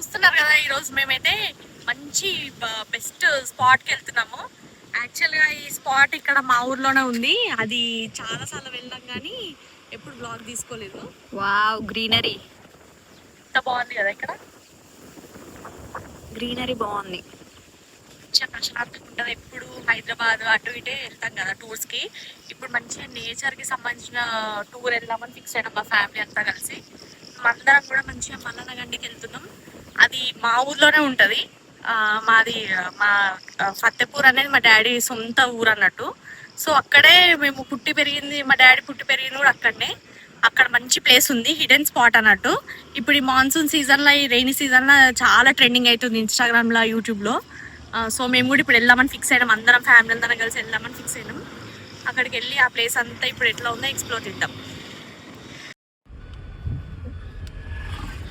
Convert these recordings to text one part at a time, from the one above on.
చూస్తున్నారు కదా, ఈరోజు మేమైతే మంచి బెస్ట్ స్పాట్కి వెళ్తున్నాము. యాక్చువల్గా ఈ స్పాట్ ఇక్కడ మా ఊర్లోనే ఉంది. అది చాలా సార్లు వెళ్ళాం కానీ ఎప్పుడు బ్లాగ్ తీసుకోలేదు. వావ్, గ్రీనరీ ఎంత బాగుంది కదా, ఇక్కడ గ్రీనరీ బాగుంది. మంచిగా ప్రశాంతంగా ఉంటుంది. ఎప్పుడు హైదరాబాద్ అటు ఇటే వెళ్తాం కదా టూర్స్కి. ఇప్పుడు మంచిగా నేచర్కి సంబంధించిన టూర్ వెళ్దామని ఫిక్స్ అయినాం మా ఫ్యామిలీ అంతా కలిసి. అందరం కూడా మంచిగా మల్లనగండికి వెళ్తున్నాం. అది మా ఊర్లోనే ఉంటుంది. మాది మా ఫత్తెపూర్ అనేది మా డాడీ సొంత ఊరు అన్నట్టు. సో అక్కడే మేము పుట్టి పెరిగింది, మా డాడీ పుట్టి పెరిగింది కూడా అక్కడనే. అక్కడ మంచి ప్లేస్ ఉంది, హిడెన్ స్పాట్ అన్నట్టు. ఇప్పుడు ఈ మాన్సూన్ సీజన్లో, ఈ రెయినీ సీజన్లో చాలా ట్రెండింగ్ అవుతుంది ఇన్స్టాగ్రామ్లో, యూట్యూబ్లో. సో మేము కూడా ఇప్పుడు వెళ్దామని ఫిక్స్ అయినాం. అందరం ఫ్యామిలీ అందరం కలిసి వెళ్దామని ఫిక్స్ అయినాం. అక్కడికి వెళ్ళి ఆ ప్లేస్ అంతా ఇప్పుడు ఎట్లా ఉందో ఎక్స్ప్లోర్ చేద్దాం.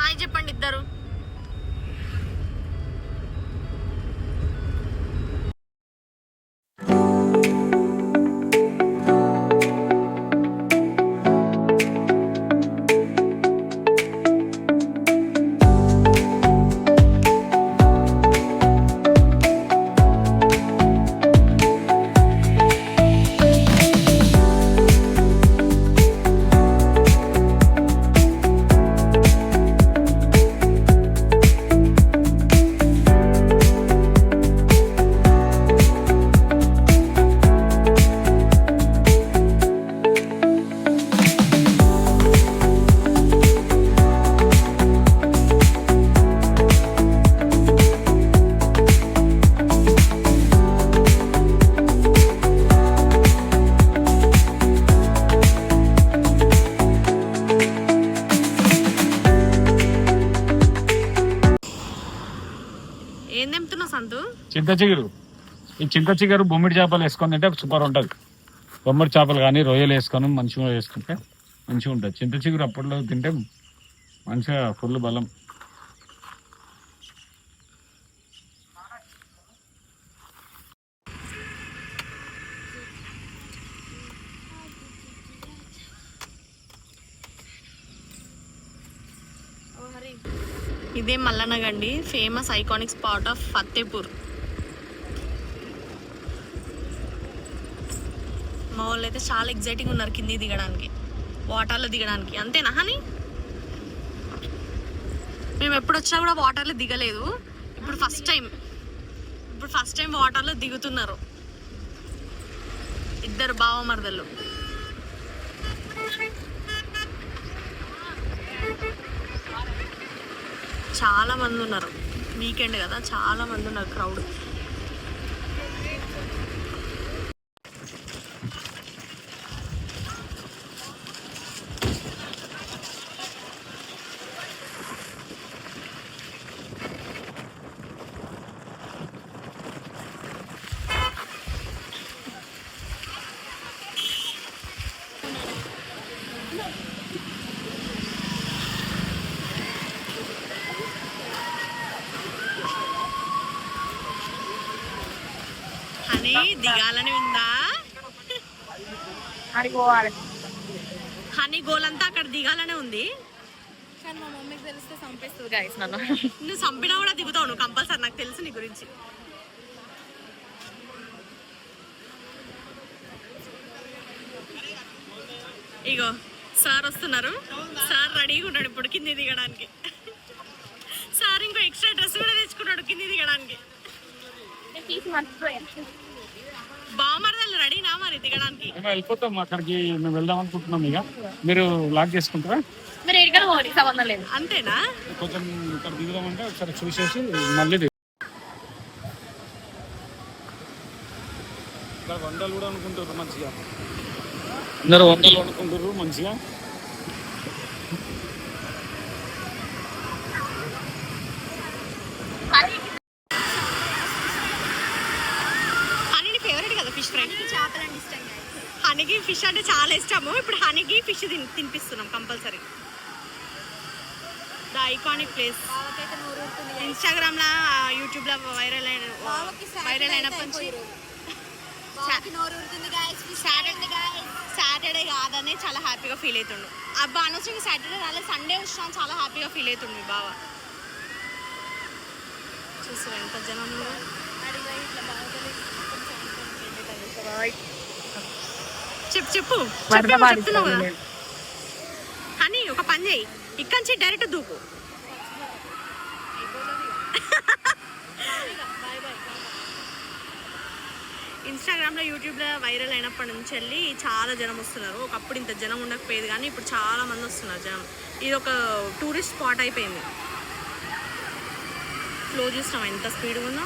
హాయ్ చెప్పండి ఇద్దరు. ఏం తెంపుతున్నావు సంతు? చింత చిగురు. ఈ చింత చిగురు బొమ్మిడి చేపలు వేసుకొని తింటే సూపర్ ఉంటుంది. బొమ్మిడి చేపలు కానీ రొయ్యలు వేసుకొని మంచిగా వేసుకుంటే మంచిగా ఉంటుంది. చింత చిగురు అప్పట్లో తింటే మంచిగా ఫుల్ బలం. ఇదే Mallanagandi, famous iconic spot of Fatehpur. మా వాళ్ళు అయితే చాలా ఎగ్జైటింగ్ ఉన్నారు కింది దిగడానికి, వాటర్లో దిగడానికి. అంతేనా హనీ? మేము ఎప్పుడు వచ్చినా కూడా వాటర్లో దిగలేదు. ఇప్పుడు ఫస్ట్ టైం వాటర్లో దిగుతున్నారు ఇద్దరు బావమరదళ్ళు. చాలా మంది ఉన్నారు, వీకెండ్ కదా, చాలా మంది ఉన్నారు, క్రౌడ్. హనీ దిగాలని ఉందా? హనీ గోల్ అంతా అక్కడ దిగాలనే ఉంది. కానీ మా మమ్మీకి తెలిస్తే చంపేస్తుంది గైస్ నన్ను. నువ్వు చంపినా కూడా దిగుతావు నువ్వు కంపల్సరీ, నాకు తెలుసు నీ గురించి. ఇగో సార్ వస్తున్నారు. సార్ రెడీగా ఉన్నాడు ఇప్పుడు కింది దిగడానికి. సార్ ఇంకో ఎక్స్ట్రా డ్రెస్ కూడా తెచ్చుకున్నాడు కింది దిగడానికి. బావమరదలు రెడీనా మరి దిగడానికి? వెళ్ళిపోతాం అక్కడికి, మేము వెళ్దాం అనుకుంటున్నాం. ఇక మీరు లాక్ చేసుకుంటారా? అంతేనా? కొంచెం ఇక్కడ దిగుదామంటే ఒకసారి చూసేసి మళ్ళీ వంటలు కూడా అనుకుంటారు మంచిగా, అందరూ వంటలు అనుకుంటారు మంచిగా. హనీకి ఫేవరెట్ కదా ఫిష్ ఫ్రై. చేపలంటే ఇష్టం. హనీకి ఫిష్ అంటే చాలా ఇష్టము. ఇప్పుడు హనీకి ఫిష్ తినిపిస్తున్నాం compulsory. The iconic place. Instagram లా, యూట్యూబ్ లా వైరల్ అయినప్పటి సాటర్డే కాదని చాలా హ్యాపీగా ఫీల్ అవుతుండు. అబ్బా అనవసరంగా సాటర్డే రాలేదు, సండే వచ్చినా చాలా హ్యాపీగా ఫీల్ అవుతుంది బావ. చూస్తారు ఎంత జనం చెప్పు చెప్పు చెప్తున్నావు కదా అని ఒక పని చేయి ఇక్కడి నుంచి డైరెక్ట్ దూకు ఇన్స్టాగ్రామ్లో యూట్యూబ్లో వైరల్ అయినప్పటి నుంచి వెళ్ళి చాలా జనం వస్తున్నారు. ఒకప్పుడు ఇంత జనం ఉండకపోయేది కానీ ఇప్పుడు చాలా మంది వస్తున్నారు జనం. ఇది ఒక టూరిస్ట్ స్పాట్ అయిపోయింది. ఫ్లో చూస్తాం ఎంత స్పీడ్గా ఉందో.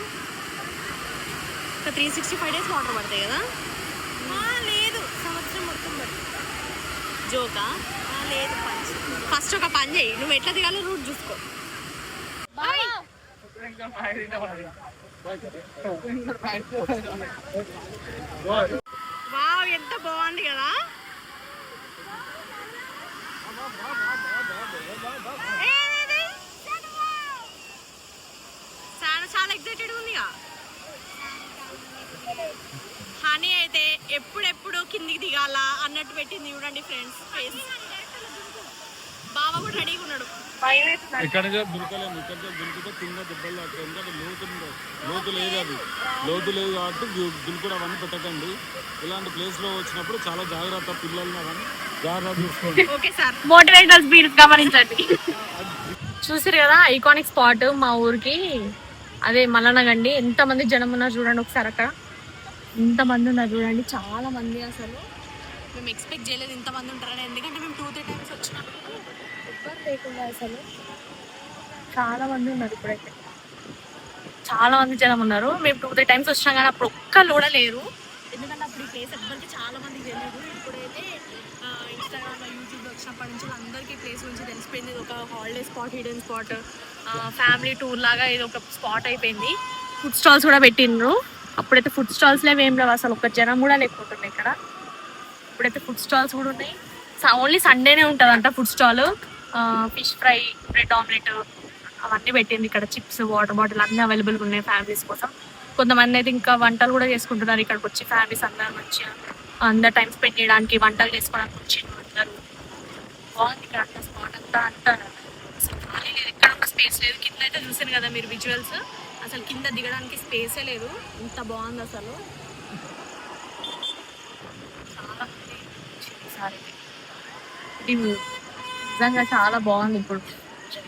ఒక 365 days వాటర్ పడతాయి కదా. లేదు సంవత్సరం మొత్తం పడుతుంది. జోకా లేదు ఫస్ట్ ఒక పని చేయి నువ్వు ఎట్లా దిగాలో రూట్ చూసుకో. వావ్ ఎంత బాగుంది కదా. చాలా చాలా ఎక్సైటెడ్ ఉందిగా. హనీ అయితే ఎప్పుడెప్పుడు కిందికి దిగాల అన్నట్టు పెట్టింది చూడండి ఫ్రెండ్స్ ఫేస్. బావ కూడా రెడీగా ఉన్నాడు. ఇక్కడ దుర్కలేము, ఇక్కడ దుర్కితే కింద దెబ్బలు తాకుతాయి. ఎందుకంటే లోతు లేదు, అది లోతు లేదు కాబట్టి దుర్కుడు అవన్నీ పెట్టకండి. ఇలాంటి ప్లేస్ లో వచ్చినప్పుడు చాలా జాగ్రత్త, పిల్లల్ని అవన్నీ జాగ్రత్త చూసుకోండి. ఓకే సార్, మోటివేషనల్ స్పీచ్ గమనించండి. చూసారు కదా ఐకానిక్ స్పాట్ మా ఊరికి, అదే మల్లనగండి. ఎంత మంది జనం ఉన్నారు చూడండి ఒకసారి. అక్కడ ఎంత మంది ఉన్నారు చూడండి, చాలా మంది. అసలు మేము ఎక్స్పెక్ట్ చేయలేదు ఇంతమంది ఉంటారని. ఎందుకంటే మేము 2-3 times వచ్చినప్పుడు ఎవ్వరు లేకుండా అసలు చాలా మంది ఉన్నారు. ఇప్పుడైతే చాలా మంది జనం ఉన్నారు. మేము 2-3 times వచ్చినాం కానీ అప్పుడు ఒక్కళ్ళు కూడా లేరు. ఎందుకంటే అప్పుడు ఈ ప్లేస్ ఎవ్వరికి చాలా మందికి తెలియదు. ఇప్పుడైతే ఇన్స్టాగ్రామ్లో యూట్యూబ్లో వచ్చినప్పటి నుంచి అందరికీ ప్లేస్ గురించి తెలిసిపోయింది. ఇది ఒక holiday spot, hidden spot, family tour లాగా ఇది ఒక స్పాట్ అయిపోయింది. ఫుడ్ స్టాల్స్ కూడా పెట్టిండ్రు. అప్పుడైతే ఫుడ్ స్టాల్స్ లేవు, ఏం లేవు అసలు. ఒక్క జనం కూడా లేకపోతుండే ఇక్కడ. ఇప్పుడైతే ఫుడ్ స్టాల్స్ కూడా ఉన్నాయి. ఓన్లీ సండేనే ఉంటుందంట food stall. Fish fry, bread omelette అవన్నీ పెట్టింది ఇక్కడ. చిప్స్, వాటర్ బాటిల్ అన్నీ అవైలబుల్గా ఉన్నాయి ఫ్యామిలీస్ కోసం. కొంతమంది అయితే ఇంకా వంటలు కూడా చేసుకుంటున్నారు ఇక్కడికి వచ్చి. ఫ్యామిలీస్ అందరూ మంచిగా అందరు టైం స్పెండ్ చేయడానికి వంటలు చేసుకోవడానికి వచ్చిండ్రు అందరూ. బాగుంది ఇక్కడ అంతా స్పాట్ అంతా. అసలు ఖాళీ లేదు, ఎక్కడ ఒక స్పేస్ లేదు. కింద అయితే చూసాను కదా మీరు విజువల్స్, అసలు కింద దిగడానికి స్పేసే లేదు. ఇంత బాగుంది అసలు. చాలా ఇది నిజంగా చాలా బాగుంది. ఇప్పుడు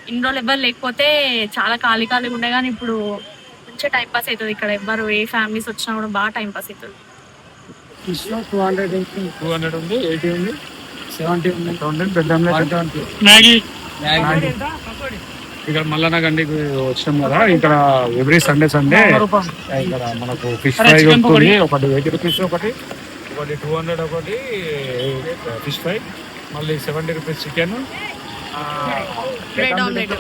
ఇన్ని రోజులు ఎవ్వరు లేకపోతే చాలా ఖాళీగా ఉండే, కానీ ఇప్పుడు మంచిగా టైం పాస్ అవుతుంది ఇక్కడ. ఎవ్వరు ఏ ఫ్యామిలీస్ వచ్చినా కూడా బాగా టైం పాస్ అవుతుంది. 200 ఉంది, 80 ఉంది, 70 ఉంది, 200 పెద్ద మ్యాగీ. ఇక్కడ మల్లనగండికి వచ్చినాం కదా. ఇక్కడ ఎవ్రీ సండే ఇక్కడ మనకు ఫిష్ ఫ్రై ఉంటుంది. ఒకటి 80 rupees, ఒకటి 200, ఒకటి ఫిష్ ఫ్రై, మళ్ళీ 70 rupees chicken, bread omelette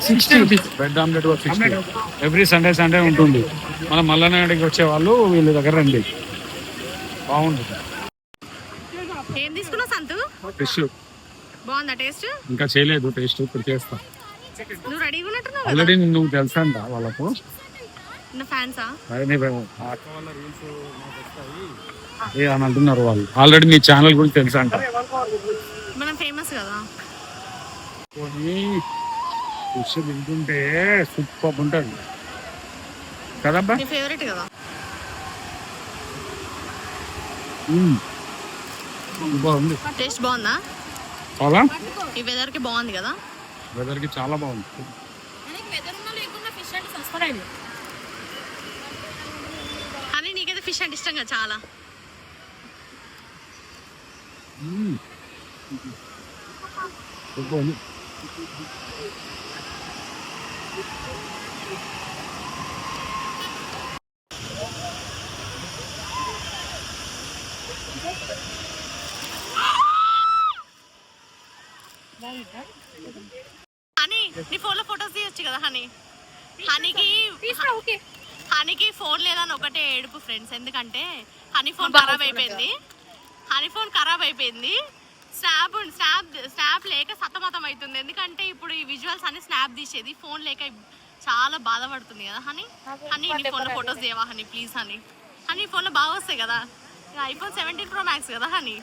60 rupees, bread omelette 60. Every Sunday ఉంటుంది. మనం మల్లనగండికి వచ్చే వాళ్ళు వీళ్ళ దగ్గర రండి, బాగుంటుంది. ఏం తీసుకున్నావు సంతు? ఫిష్ బాగుందా టేస్ట్? ఇంకా చేయలేదు టేస్ట్, ఇప్పుడు చేస్తా. నువ్వు రెడీగా ఉన్నట్టున్నావు. ఆల్రెడీ నువ్వు తెలుసా అంట వాళ్ళకు ఫ్యాన్సా అని అంటున్నారు వాళ్ళు. ఆల్రెడీ మీ ఛానల్ గురించి తెలుసా అంట. మనం ఫేమస్ కదా. ఫిష్ తింటుంటే సూపర్ ఉంటుంది కదబ్బా. నీ ఫేవరెట్ కదా. బాగుంది, టేస్ట్ బాగుందా? చాలా. ఈ వెదర్ కి బాగుంది కదా. వెదర్ కి చాలా బాగుంది. అని నీకైతే ఫిష్ అంటే ఇష్టం కదా చాలా. హనీ నీ ఫోన్ లో ఫొటోస్ తీయొచ్చు కదా. హనీకి ఫోన్ లేదని ఒకటే ఏడుపు ఫ్రెండ్స్. ఎందుకంటే హనీ ఫోన్ ఖరాబ్ అయిపోయింది. స్నాప్ లేక సతమతం అవుతుంది. ఎందుకంటే ఇప్పుడు ఈ విజువల్స్ అన్ని స్నాప్ తీసేది, ఫోన్ లేక చాలా బాధపడుతుంది కదా. హనీ నీ ఫోన్ లో ఫొటోస్ తీయవా హనీ ప్లీజ్. హనీ ఫోన్ లో బాగా వస్తాయి కదా. iPhone 17 Pro Max కదా హనీ.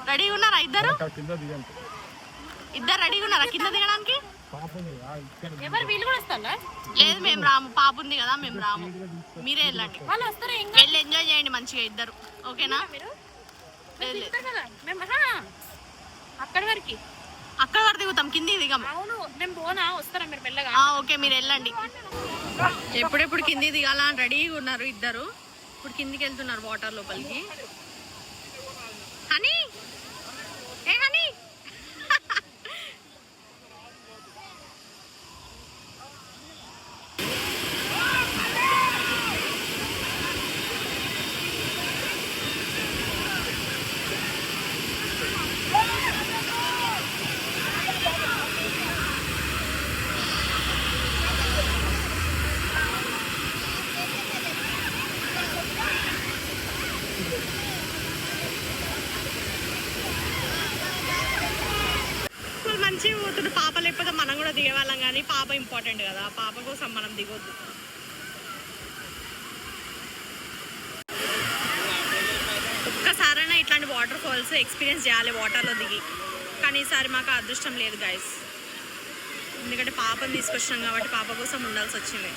రెడీగా ఉన్నారా ఇద్దరు రెడీగా ఉన్నారా కింద దిగడానికి? ఎవరు వీళ్ళు కూడా వస్తారా? లేదు మేము రాము, పాప ఉంది కదా మేము రాము, మీరే వెళ్ళండి. వాళ్ళు వస్తారా? ఇంకా వెళ్ళి ఎంజాయ్ చేయండి మంచిగా ఇద్దరు, ఓకేనా? మీరు లేదు, లేదు. కదా మేము అక్కడి వరకు అక్కడ వరకు దిగుతాం, కిందికి దిగం. అవును మేము పోనా, వస్తారా మీరు మెల్లగా? ఓకే మీరు వెళ్ళండి. ఎప్పుడెప్పుడు కిందికి దిగాల అని రెడీగా ఉన్నారు ఇద్దరు. ఇప్పుడు కిందికి వెళ్తున్నారు వాటర్ లోపలికి. హనీ, ఏ హనీ, మంచిగా పోతుంది. పాప లేకపోతే మనం కూడా దిగేవాళ్ళం, కానీ పాప ఇంపార్టెంట్ కదా, పాప కోసం మనం దిగొద్దు. ఒక్కసారైనా ఇట్లాంటి వాటర్ ఫాల్స్ ఎక్స్పీరియన్స్ చేయాలి వాటర్లో దిగి, కానీ ఈసారి మాకు అదృష్టం లేదు గైస్. ఎందుకంటే పాపను తీసుకొచ్చినాం కాబట్టి పాప కోసం ఉండాల్సి వచ్చింది.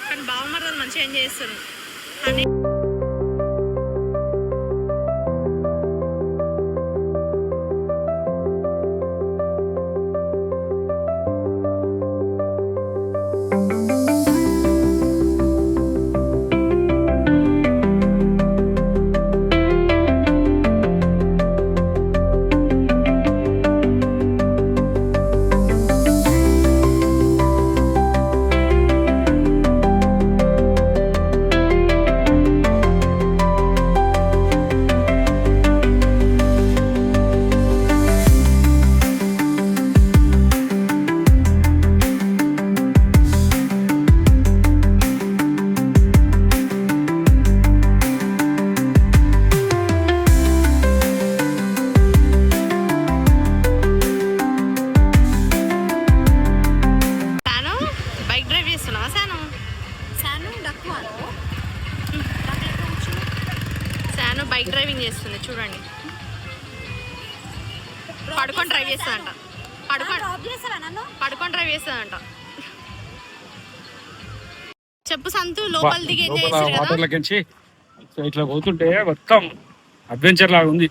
కానీ బావమరదలు మంచిగా ఎంజాయ్ చేస్తారు. కానీ బైక్ డ్రైవింగ్ చేస్తుంది చూడండి. పడుకొని డ్రైవ్ చేస్తుందంట, పడుకొని డ్రైవ్ చేస్తుందంట. చెప్పు సంతు, లోపల దిగి ఎంజాయ్ చేస్తారు కదా. వాటర్లకించి ఇట్లా పోతుంటే మొత్తం అడ్వెంచర్ లాగా ఉంది.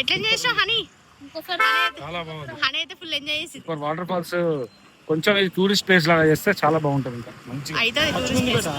ఎట్లా ఎంజాయ్ చేసావు హనీ? చాలా బాగుంది. హనీ అయితే ఫుల్ ఎంజాయ్ చేసి. వాటర్ ఫాల్స్ కొంచెం ఇది టూరిస్ట్ ప్లేస్ లాగా చేస్తే చాలా బాగుంటుంది. ఇంకా మంచిగా అయితే టూరిస్ట్ ప్లేస్.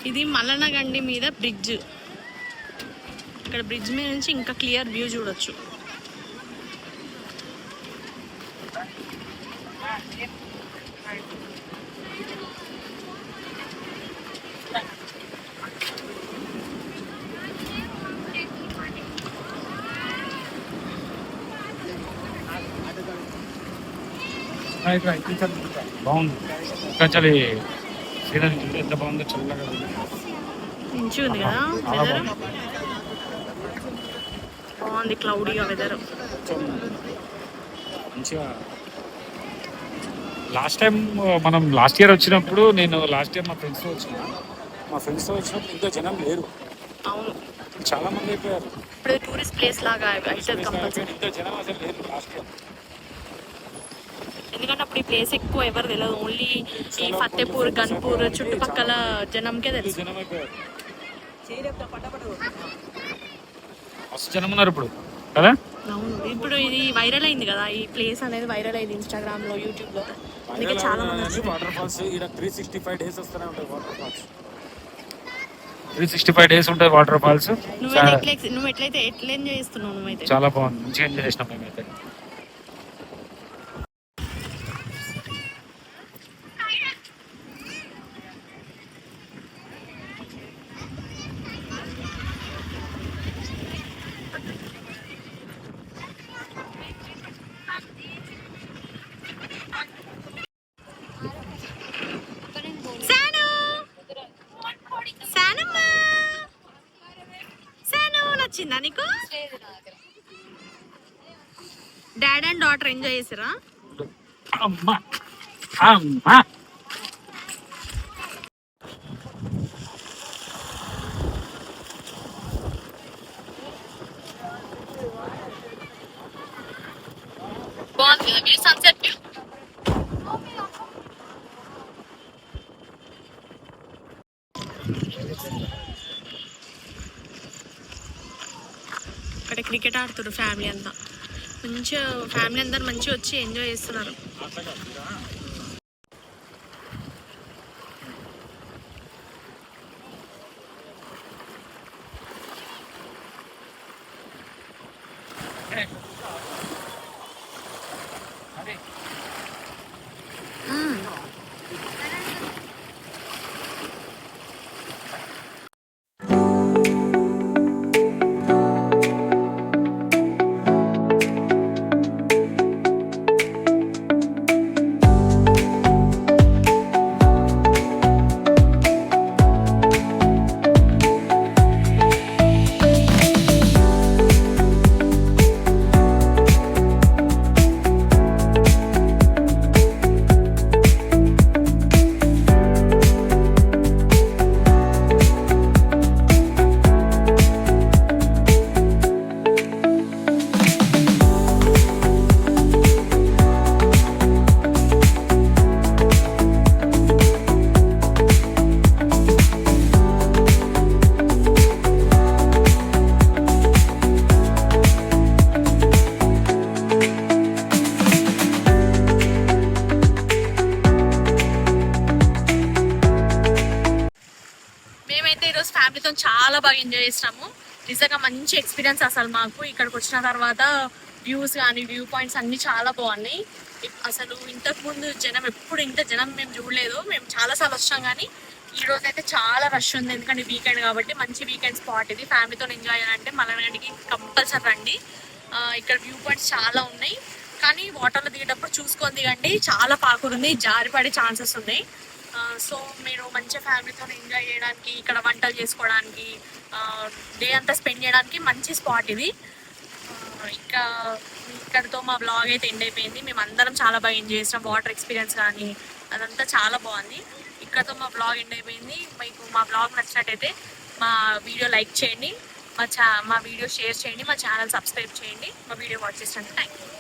ఇది మల్లనగండి మీద బ్రిడ్జ్. ఇక్కడ బ్రిడ్జ్ మీద నుంచి ఇంకా క్లియర్ వ్యూ చూడొచ్చు. బాగుంది. చలి సీనరీ ఎంత బాగుందో, చల్లగా మంచి ఉంది కదా వెదర్. బాగుంది క్లౌడీగా వెదర్. మంచిగా. లాస్ట్ టైం మనం లాస్ట్ ఇయర్ వచ్చినప్పుడు, నేను లాస్ట్ టైం మా ఫ్రెండ్స్తో వచ్చినప్పుడు ఇంత జనం లేరు. అవును, చాలా మంది అయిపోయారు. ఇప్పుడు టూరిస్ట్ ప్లేస్ లాగా అయితే కంపల్సరీ. ఇంత జనం అసలు లేరు లాస్ట్ ఇయర్. ఎందుకంటే అప్పుడు ఈ ప్లేస్ ఎక్కువ ఎవరు తెలియదు. ఓన్లీ ఈ ఫతేపూర్, గన్పూర్ చుట్టుపక్కల జనంకే తెలుసు. జనం అయిపోయారు. మస్తు జనం ఉన్నారు ఇప్పుడు కదా. అవును, ఇప్పుడు ఇది వైరల్ అయింది కదా, ఈ ప్లేస్ అనేది వైరల్ అయింది ఇన్స్టాగ్రామ్ లో, యూట్యూబ్ లో. అందుకే చాలా మంది వచ్చారు. వాటర్ ఫాల్స్ ఇక్కడ 365 డేస్ వస్తూనే ఉంటాయి. వాటర్ ఫాల్స్ 365 డేస్ ఉంటాయి వాటర్ ఫాల్స్. నువ్వు ఎట్లా ఎంజాయ్ చేస్తున్నావు నువ్వైతే? చాలా బాగుంది, మంచిగా ఎంజాయ్ చేసినాం మేమైతే. సాను సానమ్మ, సాను నచ్చిందా నీకు? డాడ్ అండ్ డాటర్ ఎంజాయ్ చేసిరా? అమ్మా అమ్మా బాగుంది కదా వ్యూ, సన్సెట్ వ్యూ. ఇక్కడ క్రికెట్ ఆడుతున్నారు ఫ్యామిలీ అంతా, మంచిగా ఫ్యామిలీ అందరు మంచిగా వచ్చి ఎంజాయ్ చేస్తున్నారు. మేమైతే ఈరోజు ఫ్యామిలీతో చాలా బాగా ఎంజాయ్ చేసినాము. నిజంగా మంచి ఎక్స్పీరియన్స్ అసలు మాకు ఇక్కడికి వచ్చిన తర్వాత. వ్యూస్ కానీ వ్యూ పాయింట్స్ అన్ని చాలా బాగున్నాయి. అసలు ఇంతకు ముందు జనం ఎప్పుడు ఇంత జనం మేము చూడలేదు. మేము చాలాసార్లు వచ్చాం కానీ ఈ రోజు అయితే చాలా రష్ ఉంది, ఎందుకంటే వీకెండ్ కాబట్టి. మంచి వీకెండ్ స్పాట్ ఇది, ఫ్యామిలీతో ఎంజాయ్ చేయాలంటే మలనగడ్డికి కంపల్సరీ రండి. ఇక్కడ వ్యూ పాయింట్స్ చాలా ఉన్నాయి, కానీ వాటర్లో దిగేటప్పుడు చూసుకొని దిగండి, చాలా పాకురుంది, జారిపడే ఛాన్సెస్ ఉన్నాయి. సో మీరు మంచిగా ఫ్యామిలీతో ఎంజాయ్ చేయడానికి, ఇక్కడ వంటలు చేసుకోవడానికి, డే అంతా స్పెండ్ చేయడానికి మంచి స్పాట్ ఇది. ఇంకా ఇక్కడితో మా బ్లాగ్ అయితే ఎండ్ అయిపోయింది. మేము అందరం చాలా బాగా ఎంజాయ్ చేసాం. వాటర్ ఎక్స్పీరియన్స్ కానీ అదంతా చాలా బాగుంది. ఇక్కడతో మా బ్లాగ్ ఎండ్ అయిపోయింది. మీకు మా బ్లాగ్ నచ్చినట్టయితే మా వీడియో లైక్ చేయండి, మా వీడియో షేర్ చేయండి, మా ఛానల్ సబ్స్క్రైబ్ చేయండి. మా వీడియో వాచ్ చేసినందుకు థ్యాంక్ యూ.